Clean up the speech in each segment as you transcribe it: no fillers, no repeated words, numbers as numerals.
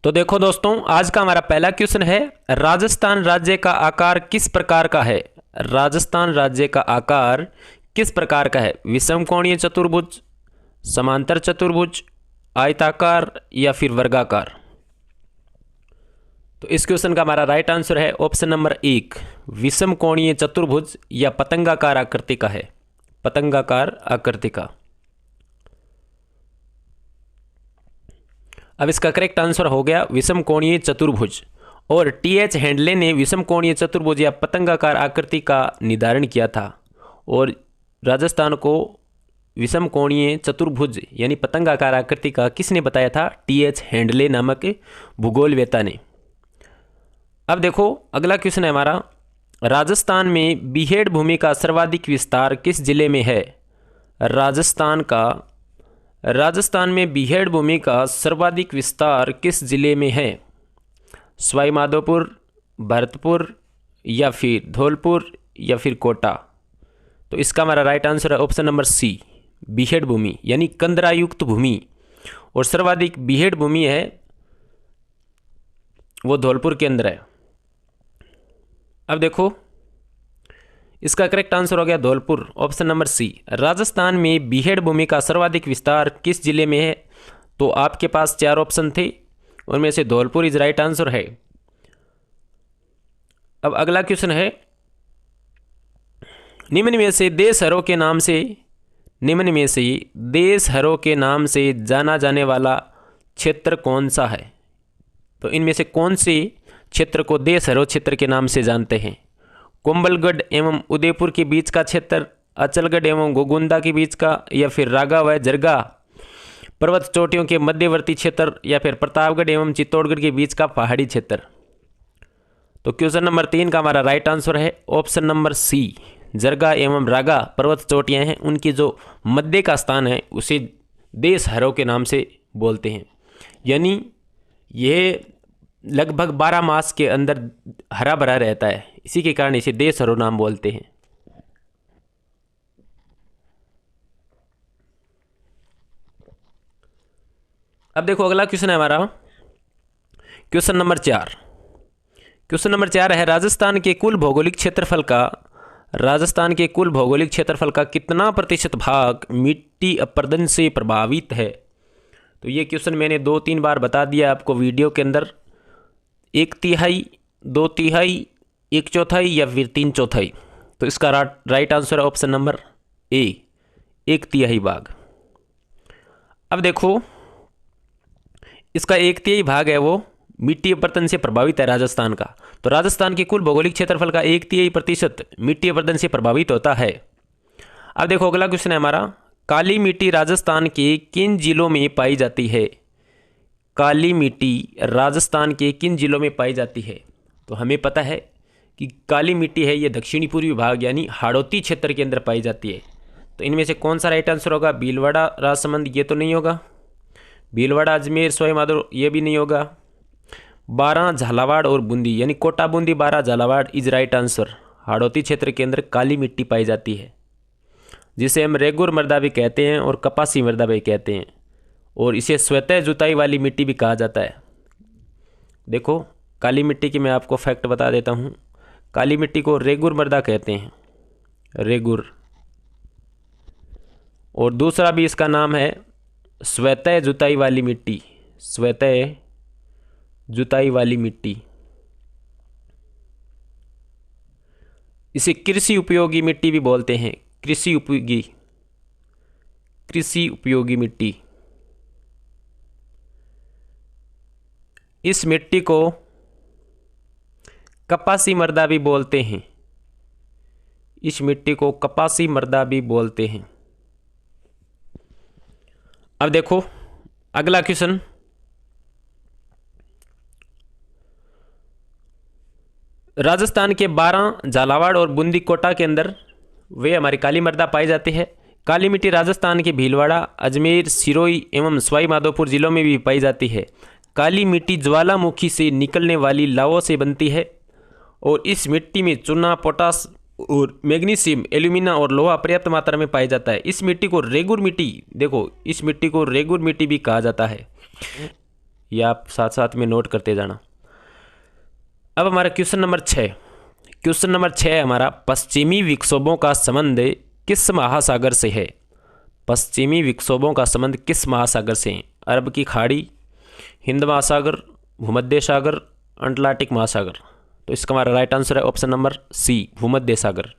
तो देखो दोस्तों, आज का हमारा पहला क्वेश्चन है, राजस्थान राज्य का आकार किस प्रकार का है। राजस्थान राज्य का आकार किस प्रकार का है? विषमकोणीय चतुर्भुज, समांतर चतुर्भुज, आयताकार या फिर वर्गाकार। तो इस क्वेश्चन का हमारा राइट आंसर है ऑप्शन नंबर 1, विषमकोणीय चतुर्भुज या पतंगाकार आकृति का है। पतंगाकार आकृति का। अब इसका करेक्ट आंसर हो गया विषमकोणीय चतुर्भुज। और टी.एच. हैंडले ने विषमकोणीय चतुर्भुज या पतंगाकार आकृति का निर्धारण किया था। और राजस्थान को विषमकोणीय चतुर्भुज यानी पतंगाकार आकृति का किसने बताया था? टी.एच. हैंडले नामक भूगोलवेत्ता ने। अब देखो अगला क्वेश्चन है हमारा, राजस्थान में बीहेड़ भूमि का सर्वाधिक विस्तार किस जिले में है? राजस्थान में बीहेड़ भूमि का सर्वाधिक विस्तार किस जिले में है? सवाई माधोपुर, भरतपुर या फिर धौलपुर या फिर कोटा। तो इसका हमारा राइट आंसर है ऑप्शन नंबर सी, बीहेड़ भूमि यानी कंदरायुक्त भूमि। और सर्वाधिक बीहेड़ भूमि है वो धौलपुर के अंदर है। अब देखो इसका करेक्ट आंसर हो गया Dholpur, option number C. Rajasthan में बीहेड़ भूमि का सर्वाधिक विस्तार किस जिले में है? तो आपके पास 4 ऑप्शन थे, उनमें से धौलपुर इज राइट आंसर है। अब अगला क्वेश्चन है, निम्न में से देशहरों के नाम से जाना जाने वाला क्षेत्र कौन सा है? तो इनमें से कौन से क्षेत्र को देशहरों क्षेत्र के नाम से जानते हैं? कुंभलगढ़ एवं उदयपुर के बीच का क्षेत्र, अचलगढ़ एवं गोगुंदा के बीच का, या फिर रागा व जरगा पर्वत चोटियों के मध्यवर्ती क्षेत्र, या फिर प्रतापगढ़ एवं चित्तौड़गढ़ के बीच का पहाड़ी क्षेत्र। तो क्वेश्चन नंबर 3 का हमारा राइट आंसर है ऑप्शन नंबर सी, जरगा एवं रागा पर्वत चोटियाँ हैं, उनकी जो मध्य का स्थान है उसे देशहरों के नाम से बोलते हैं। यानी यह लगभग 12 मास के अंदर हरा भरा रहता है, इसी के कारण इसे देशहरों नाम बोलते हैं। अब देखो अगला क्वेश्चन है हमारा क्वेश्चन नंबर 4। क्वेश्चन नंबर 4 है, राजस्थान के कुल भौगोलिक क्षेत्रफल का कितना प्रतिशत भाग मिट्टी अपरदन से प्रभावित है? तो ये क्वेश्चन मैंने 2-3 बार बता दिया आपको वीडियो के अंदर। 1/3, 2/3, 1/4 या फिर 3/4। तो इसका राइट आंसर है ऑप्शन नंबर ए, 1/3 भाग। अब देखो इसका 1/3 भाग है वो मिट्टी अपरदन से प्रभावित है राजस्थान का। तो राजस्थान के कुल भौगोलिक क्षेत्रफल का 1/3% मिट्टी अपरदन से प्रभावित होता है। अब देखो अगला क्वेश्चन है हमारा, काली मिट्टी राजस्थान के किन जिलों में पाई जाती है? काली मिट्टी राजस्थान के किन जिलों में पाई जाती है? तो हमें पता है कि काली मिट्टी है ये दक्षिणी पूर्वी भाग यानी हाड़ौती क्षेत्र के अंदर पाई जाती है। तो इनमें से कौन सा राइट आंसर होगा? भीलवाड़ा, राजसमंद ये तो नहीं होगा, भीलवाड़ा, अजमेर, सवाई माधोपुर ये भी नहीं होगा, बारां, झालावाड़ और बूंदी यानी Kota, Bundi, Baran, Jhalawar is right answer. Hadoti क्षेत्र के अंदर काली मिट्टी पाई जाती है, जिसे हम रेगुर मृदा भी कहते हैं और कपासी मृदा भी कहते हैं, और इसे स्वतः जुताई वाली मिट्टी भी कहा जाता है। देखो काली मिट्टी की मैं आपको फैक्ट बता देता हूँ, काली मिट्टी को रेगुर मृदा कहते हैं, रेगुर। और दूसरा भी इसका नाम है स्वतः जुताई वाली मिट्टी, स्वतः जुताई वाली मिट्टी। इसे कृषि उपयोगी मिट्टी भी बोलते हैं, कृषि उपयोगी मिट्टी। इस मिट्टी को कपासी मृदा भी बोलते हैं, इस मिट्टी को कपासी मृदा भी बोलते हैं। अब देखो अगला क्वेश्चन, राजस्थान के बारां, झालावाड़ और बूंदी, कोटा के अंदर वे हमारी काली मृदा पाई जाती है। काली मिट्टी राजस्थान के भीलवाड़ा, अजमेर, सिरोही एवं सवाई माधोपुर जिलों में भी पाई जाती है। काली मिट्टी ज्वालामुखी से निकलने वाली लावों से बनती है और इस मिट्टी में चूना, पोटास और मैग्नीशियम, एल्यूमिना और लोहा पर्याप्त मात्रा में पाया जाता है। इस मिट्टी को रेगुर मिट्टी, देखो इस मिट्टी को रेगुर मिट्टी भी कहा जाता है। ये आप साथ साथ में नोट करते जाना। अब हमारा क्वेश्चन नंबर 6। क्वेश्चन नंबर 6 हमारा, पश्चिमी विक्षोभों का संबंध किस महासागर से है? पश्चिमी विक्षोभों का संबंध किस महासागर से है? अरब की खाड़ी, हिंद महासागर, भूमध्य सागर, अटलांटिक महासागर। तो इसका हमारा राइट आंसर है ऑप्शन नंबर सी, भूमध्य सागर।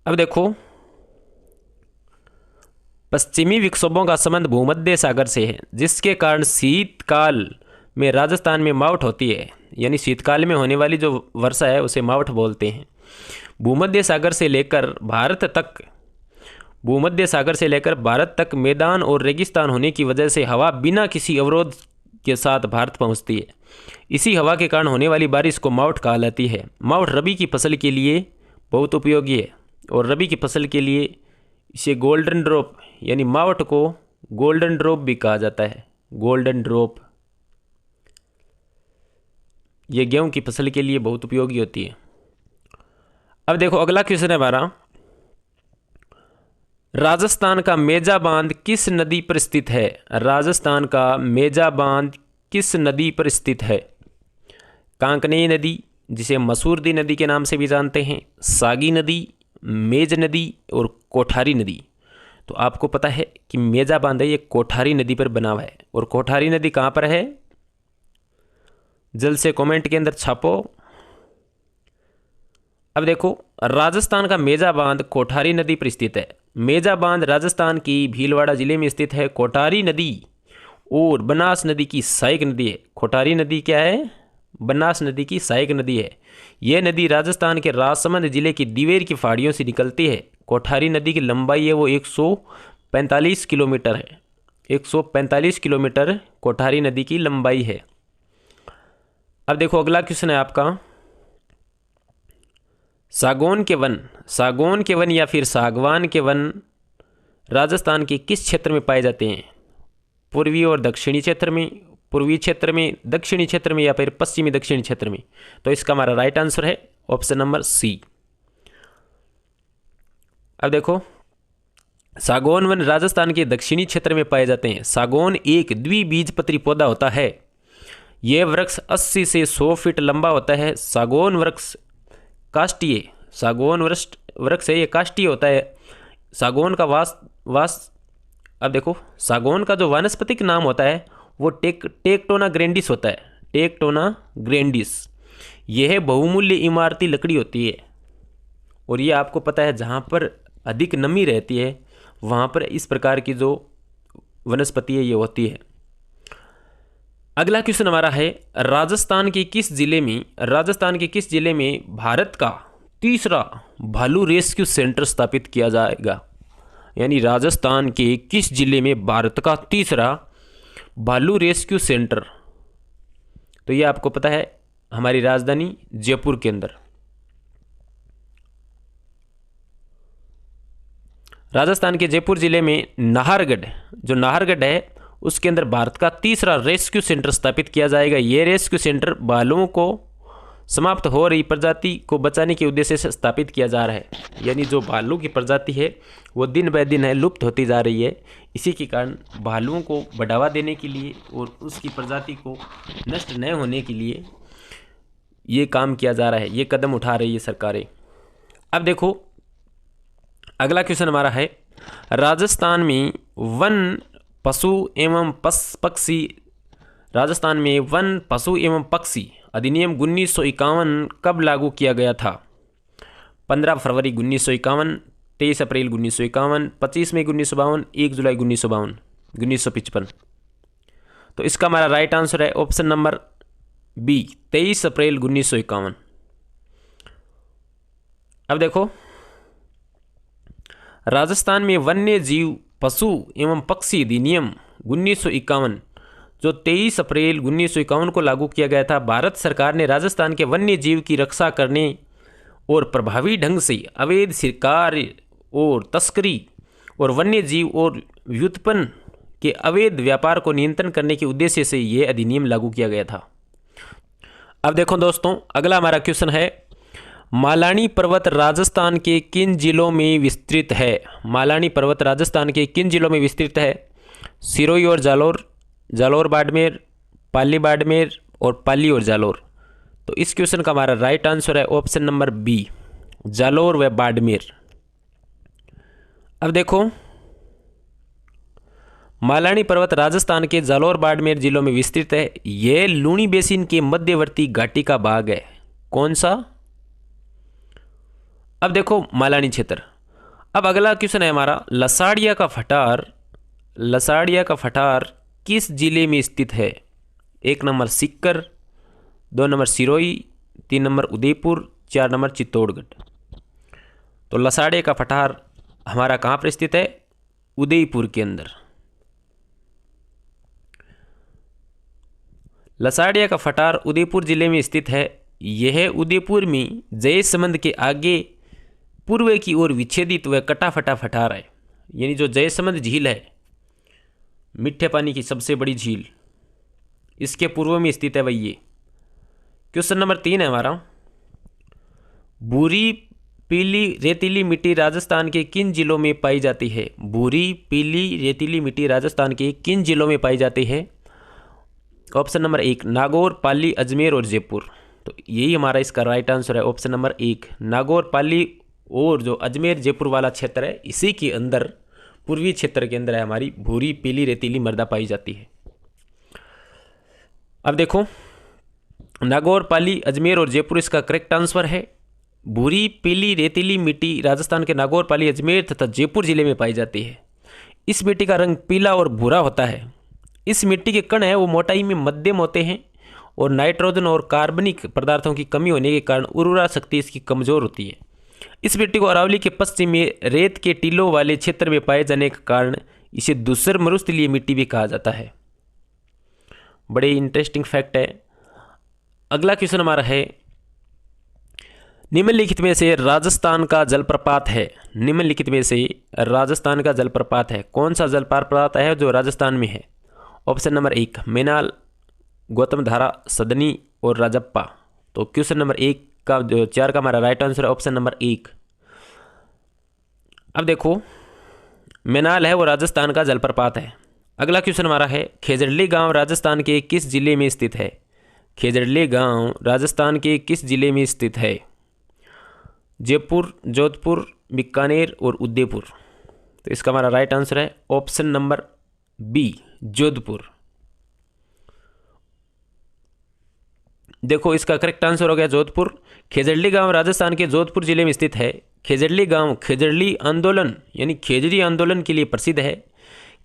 अब देखो, पश्चिमी विक्षोभों का संबंध भूमध्य सागर से है, जिसके कारण शीतकाल में राजस्थान में मावठ होती है। यानी शीतकाल में होने वाली जो वर्षा है उसे मावठ बोलते हैं। भूमध्य सागर से लेकर भारत तक मैदान और रेगिस्तान होने की वजह से हवा बिना किसी अवरोध के साथ भारत पहुंचती है। इसी हवा के कारण होने वाली बारिश को मावठ कहा जाती है। मावठ रबी की फसल के लिए बहुत उपयोगी है, और रबी की फसल के लिए इसे गोल्डन ड्रॉप, यानी मावठ को गोल्डन ड्रॉप भी कहा जाता है। गोल्डन ड्रॉप ये गेहूं की फसल के लिए बहुत उपयोगी होती है। अब देखो, अगला क्वेश्चन है हमारा, राजस्थान का मेजा बांध किस नदी पर स्थित है? राजस्थान का मेजा बांध किस नदी पर स्थित है? कांकनेय नदी, जिसे मसूरदी नदी के नाम से भी जानते हैं, सागी नदी, मेज नदी और कोठारी नदी। तो आपको पता है कि मेजा बांध है ये कोठारी नदी पर बना हुआ है। और कोठारी नदी कहाँ पर है? जल्द से कमेंट के अंदर छापो। अब देखो, राजस्थान का मेजा बांध कोठारी नदी पर स्थित है। मेजा बांध राजस्थान की भीलवाड़ा जिले में स्थित है। कोठारी नदी और बनास नदी की सहायक नदी है। कोठारी नदी क्या है? बनास नदी की सहायक नदी है। यह नदी राजस्थान के राजसमंद जिले की दिवेर की पहाड़ियों से निकलती है। कोठारी नदी की लंबाई है वो 145 किलोमीटर है। 145 किलोमीटर कोठारी नदी की लंबाई है। अब देखो, अगला क्वेश्चन है आपका, सागौन के वन या फिर सागवान के वन राजस्थान के किस क्षेत्र में पाए जाते हैं? पूर्वी और दक्षिणी क्षेत्र में, पूर्वी क्षेत्र में, दक्षिणी क्षेत्र में या फिर पश्चिमी दक्षिणी क्षेत्र में? तो इसका हमारा राइट आंसर है ऑप्शन नंबर सी। अब देखो, सागौन वन राजस्थान के दक्षिणी क्षेत्र में पाए जाते हैं। सागौन एक द्विबीजपत्री पौधा होता है। यह वृक्ष 80 से 100 फीट लंबा होता है। सागौन वृक्ष काष्ठीय, सागौन वृक्ष है, ये काष्ठीय होता है। सागौन का अब देखो, सागौन का जो वानस्पतिक नाम होता है वो टेक्टोना ग्रैंडिस होता है। टेक्टोना ग्रैंडिस यह बहुमूल्य इमारती लकड़ी होती है। और ये आपको पता है, जहाँ पर अधिक नमी रहती है वहाँ पर इस प्रकार की जो वनस्पति है ये होती है। अगला क्वेश्चन हमारा है, राजस्थान के किस जिले में भारत का तीसरा भालू रेस्क्यू सेंटर स्थापित किया जाएगा? यानी राजस्थान के किस जिले में भारत का तीसरा भालू रेस्क्यू सेंटर? तो ये आपको पता है, हमारी राजधानी जयपुर के अंदर। राजस्थान के जयपुर जिले में नाहरगढ़ है, उसके अंदर भारत का तीसरा रेस्क्यू सेंटर स्थापित किया जाएगा। यह रेस्क्यू सेंटर भालुओं को समाप्त हो रही प्रजाति को बचाने के उद्देश्य से स्थापित किया जा रहा है। यानी जो भालू की प्रजाति है वो दिन ब दिन है लुप्त होती जा रही है। इसी के कारण भालुओं को बढ़ावा देने के लिए और उसकी प्रजाति को नष्ट न होने के लिए ये काम किया जा रहा है, ये कदम उठा रही है सरकारें। अब देखो, अगला क्वेश्चन हमारा है, राजस्थान में वन पशु एवं पक्षी अधिनियम 1951 कब लागू किया गया था? 15 फरवरी 1951, 23 अप्रैल 1951, 25 मई 1952, 1 जुलाई 1955। तो इसका हमारा राइट आंसर है ऑप्शन नंबर बी, 23 अप्रैल 1951। अब देखो, राजस्थान में वन्य जीव पशु एवं पक्षी अधिनियम 1951 जो 23 अप्रैल 1951 को लागू किया गया था। भारत सरकार ने राजस्थान के वन्य जीव की रक्षा करने और प्रभावी ढंग से अवैध शिकार और तस्करी और वन्य जीव और व्युत्पन्न के अवैध व्यापार को नियंत्रण करने के उद्देश्य से यह अधिनियम लागू किया गया था। अब देखो दोस्तों, अगला हमारा क्वेश्चन है, मालानी पर्वत राजस्थान के किन जिलों में विस्तृत है? मालानी पर्वत राजस्थान के किन जिलों में विस्तृत है? सिरोही और जालौर, जालौर बाड़मेर, पाली बाड़मेर और पाली और जालौर। तो इस क्वेश्चन का हमारा राइट आंसर है ऑप्शन नंबर बी, जालौर व बाड़मेर। अब देखो, मालानी पर्वत राजस्थान के जालौर बाड़मेर जिलों में विस्तृत है। यह लूणी बेसिन के मध्यवर्ती घाटी का भाग है। कौन सा? अब देखो मालानी क्षेत्र। अब अगला क्वेश्चन है हमारा, लसाड़िया का फटार, लसाड़िया का फटार किस जिले में स्थित है? 1 number Sikar, 2 number Sirohi, 3 number Udaipur, 4 number Chittorgarh. तो लसाड़िया का फटार हमारा कहाँ पर स्थित है? उदयपुर के अंदर। लसाड़िया का फटार उदयपुर जिले में स्थित है। यह उदयपुर में जयसमंद के आगे पूर्व की ओर विच्छेदित व कटा फटा फटार है। यानी जो जयसमंद झील है, मीठे पानी की सबसे बड़ी झील, इसके पूर्व में स्थित है भाई ये। क्वेश्चन नंबर 3 है हमारा, भूरी पीली रेतीली मिट्टी राजस्थान के किन जिलों में पाई जाती है? भूरी पीली रेतीली मिट्टी राजस्थान के किन जिलों में पाई जाती है? ऑप्शन नंबर 1, नागौर, पाली, अजमेर और जयपुर। तो यही हमारा इसका राइट आंसर है ऑप्शन नंबर 1, नागौर, पाली और जो अजमेर जयपुर वाला क्षेत्र है, इसी के अंदर पूर्वी क्षेत्र के अंदर है हमारी भूरी पीली रेतीली मृदा पाई जाती है। अब देखो, नागौर, पाली, अजमेर और जयपुर इसका करेक्ट आंसर है। भूरी पीली रेतीली मिट्टी राजस्थान के नागौर, पाली, अजमेर तथा जयपुर जिले में पाई जाती है। इस मिट्टी का रंग पीला और भूरा होता है। इस मिट्टी के कण है वो मोटाई में मध्यम होते हैं और नाइट्रोजन और कार्बनिक पदार्थों की कमी होने के कारण उर्वरा शक्ति इसकी कमजोर होती है। इस मिट्टी को अरावली के पश्चिम में रेत के टीलों वाले क्षेत्र में पाए जाने के कारण इसे धूसर मरुस्थलीय मिट्टी भी कहा जाता है। बड़े इंटरेस्टिंग फैक्ट है। अगला क्वेश्चन हमारा है, निम्नलिखित में से राजस्थान का जलप्रपात है? निम्नलिखित में से राजस्थान का जलप्रपात है, कौन सा जलप्रपात है जो राजस्थान में है? ऑप्शन नंबर 1, मेनाल, गौतम धारा, सदनी और राजप्पा। तो क्वेश्चन नंबर 1 का जो 4 का हमारा राइट आंसर है ऑप्शन नंबर 1। अब देखो, मेनाल है वो राजस्थान का जलप्रपात है। अगला क्वेश्चन हमारा है, खेजड़ली गांव राजस्थान के किस जिले में स्थित है? खेजड़ली गांव राजस्थान के किस जिले में स्थित है? जयपुर, जोधपुर, बीकानेर और उदयपुर। तो इसका हमारा राइट आंसर है ऑप्शन नंबर बी, जोधपुर। देखो, इसका करेक्ट आंसर हो गया जोधपुर। खेजड़ली गांव राजस्थान के जोधपुर जिले में स्थित है। खेजड़ली गांव खेजड़ली आंदोलन यानी खेजड़ी आंदोलन के लिए प्रसिद्ध है।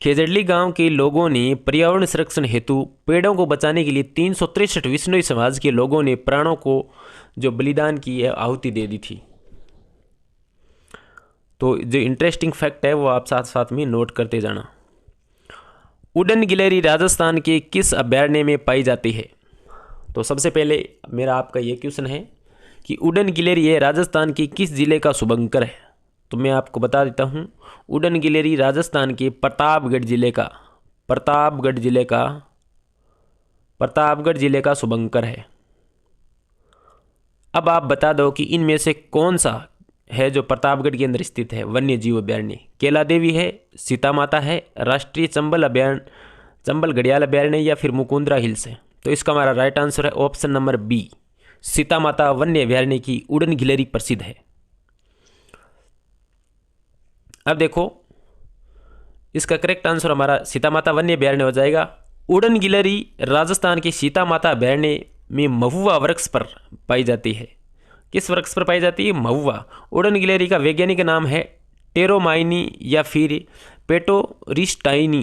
खेजड़ली गांव के लोगों ने पर्यावरण संरक्षण हेतु पेड़ों को बचाने के लिए 363 विश्नोई समाज के लोगों ने प्राणों को जो बलिदान की है, आहुति दे दी थी। तो जो इंटरेस्टिंग फैक्ट है वो आप साथ साथ में नोट करते जाना। उड़न गिलहरी राजस्थान के किस अभयारण्य में पाई जाती है? तो सबसे पहले मेरा आपका ये क्वेश्चन है कि उड़न गिलहरी है राजस्थान के किस जिले का शुभंकर है? तो मैं आपको बता देता हूँ, उड़न गिलहरी राजस्थान के प्रतापगढ़ जिले का शुभंकर है। अब आप बता दो कि इनमें से कौन सा है जो प्रतापगढ़ के अंदर स्थित है वन्य जीव अभयारण्य? केला देवी है, सीता माता है, राष्ट्रीय चंबल अभयारण्य, चंबल घड़ियाल अभयारण्य या फिर मुकुंदरा हिल्स है? तो इसका हमारा राइट आंसर है ऑप्शन नंबर बी, सीता माता वन्य अभयारण्य की उड़न गिलहरी प्रसिद्ध है। अब देखो, इसका करेक्ट आंसर हमारा सीता माता वन्य अभयारण्य हो जाएगा। उड़न गिलहरी राजस्थान के सीता माता अभयारण्य में महुआ वृक्ष पर पाई जाती है। किस वृक्ष पर पाई जाती है? महुआ। उड़न गिलहरी का वैज्ञानिक नाम है टेरोमाइनी या फिर पेटोरिस्टाइनी।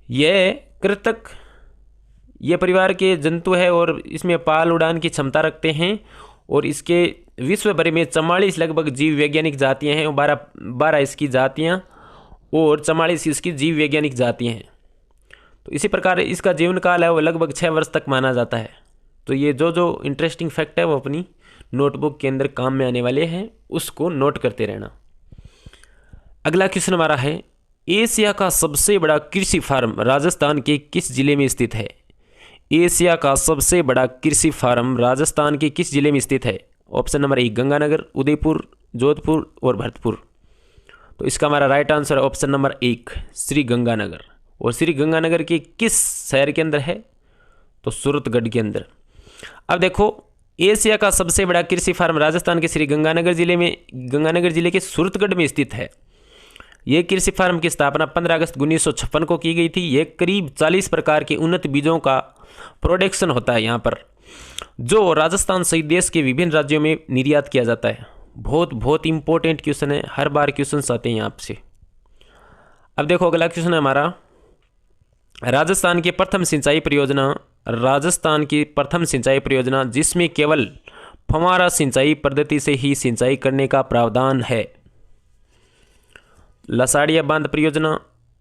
यह कृंतक, यह परिवार के जंतु है और इसमें पाल उड़ान की क्षमता रखते हैं और इसके विश्व भर में 44 लगभग जीव वैज्ञानिक जातियाँ हैं, 12 इसकी जातियाँ और 44 इसकी जीव वैज्ञानिक जातियाँ हैं। तो इसी प्रकार इसका जीवन काल है वो लगभग 6 वर्ष तक माना जाता है। तो ये जो इंटरेस्टिंग फैक्ट है वो अपनी नोटबुक के अंदर काम में आने वाले हैं, उसको नोट करते रहना। अगला क्वेश्चन हमारा है, एशिया का सबसे बड़ा कृषि फार्म राजस्थान के किस जिले में स्थित है? एशिया का सबसे बड़ा कृषि फार्म राजस्थान के किस जिले में स्थित है? ऑप्शन नंबर 1, गंगानगर, उदयपुर, जोधपुर और भरतपुर। तो इसका हमारा राइट आंसर है ऑप्शन नंबर 1 श्री गंगानगर। और श्री गंगानगर के किस शहर के अंदर है? तो सूरतगढ़ के अंदर। अब देखो, एशिया का सबसे बड़ा कृषि फार्म राजस्थान के श्री गंगानगर जिले के सूरतगढ़ में स्थित है। ये कृषि फार्म की स्थापना 15 अगस्त 1956 को की गई थी। ये करीब 40 प्रकार के उन्नत बीजों का प्रोडक्शन होता है यहाँ पर, जो राजस्थान सहित देश के विभिन्न राज्यों में निर्यात किया जाता है। बहुत इंपॉर्टेंट क्वेश्चन है, हर बार क्वेश्चन आते हैं यहाँ से। अब देखो अगला क्वेश्चन है हमारा, राजस्थान की प्रथम सिंचाई परियोजना जिसमें केवल फव्वारा सिंचाई पद्धति से ही सिंचाई करने का प्रावधान है। लसाड़िया बांध परियोजना,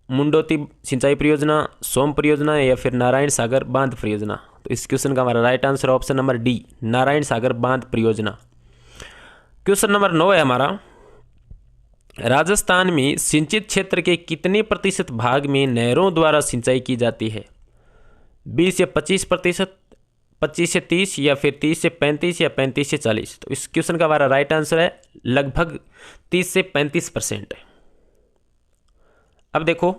मुंडोती सिंचाई परियोजना, सोम परियोजना या फिर नारायण सागर बांध परियोजना। तो इस क्वेश्चन का हमारा right answer option number D Narayan Sagar बांध परियोजना। क्वेश्चन नंबर 9 है हमारा, राजस्थान में सिंचित क्षेत्र के कितने प्रतिशत भाग में नहरों द्वारा सिंचाई की जाती है? 20 से 25%, 25 से 30 या फिर 30 से 35 या 35 से 40। तो इस क्वेश्चन का हमारा राइट आंसर है लगभग 30 से 35%। अब देखो,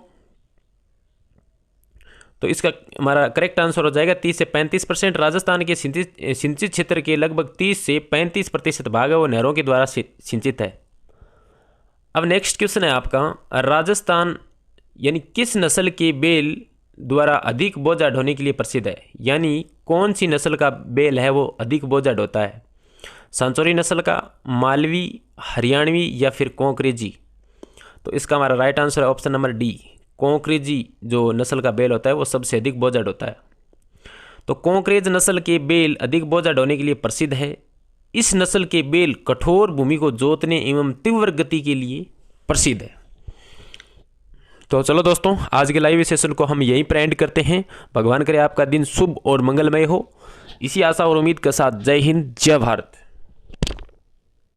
तो इसका हमारा करेक्ट आंसर हो जाएगा 30 से 35%। राजस्थान के सिंचित क्षेत्र के लगभग 30 से 35% भाग है वो नहरों के द्वारा सिंचित है। अब नेक्स्ट क्वेश्चन है आपका, राजस्थान यानी किस नस्ल के बैल द्वारा अधिक बोझा ढोने के लिए प्रसिद्ध है? यानी कौन सी नस्ल का बैल है वो अधिक बोझा ढोता है? सांचौरी नस्ल का, मालवी, हरियाणवी या फिर कोंकरेजी। तो इसका हमारा राइट आंसर है ऑप्शन नंबर डी कोंकरेजी जो नस्ल का बैल होता है वो सबसे अधिक बोझा ढोता है। तो कोंकरेज नस्ल के बैल अधिक बोझा ढोने के लिए प्रसिद्ध है। इस नस्ल के बैल कठोर भूमि को जोतने एवं तीव्र गति के लिए प्रसिद्ध है। तो चलो दोस्तों, आज के लाइव सेशन को हम यहीं पर एंड करते हैं। भगवान करे आपका दिन शुभ और मंगलमय हो। इसी आशा और उम्मीद के साथ जय हिंद, जय भारत।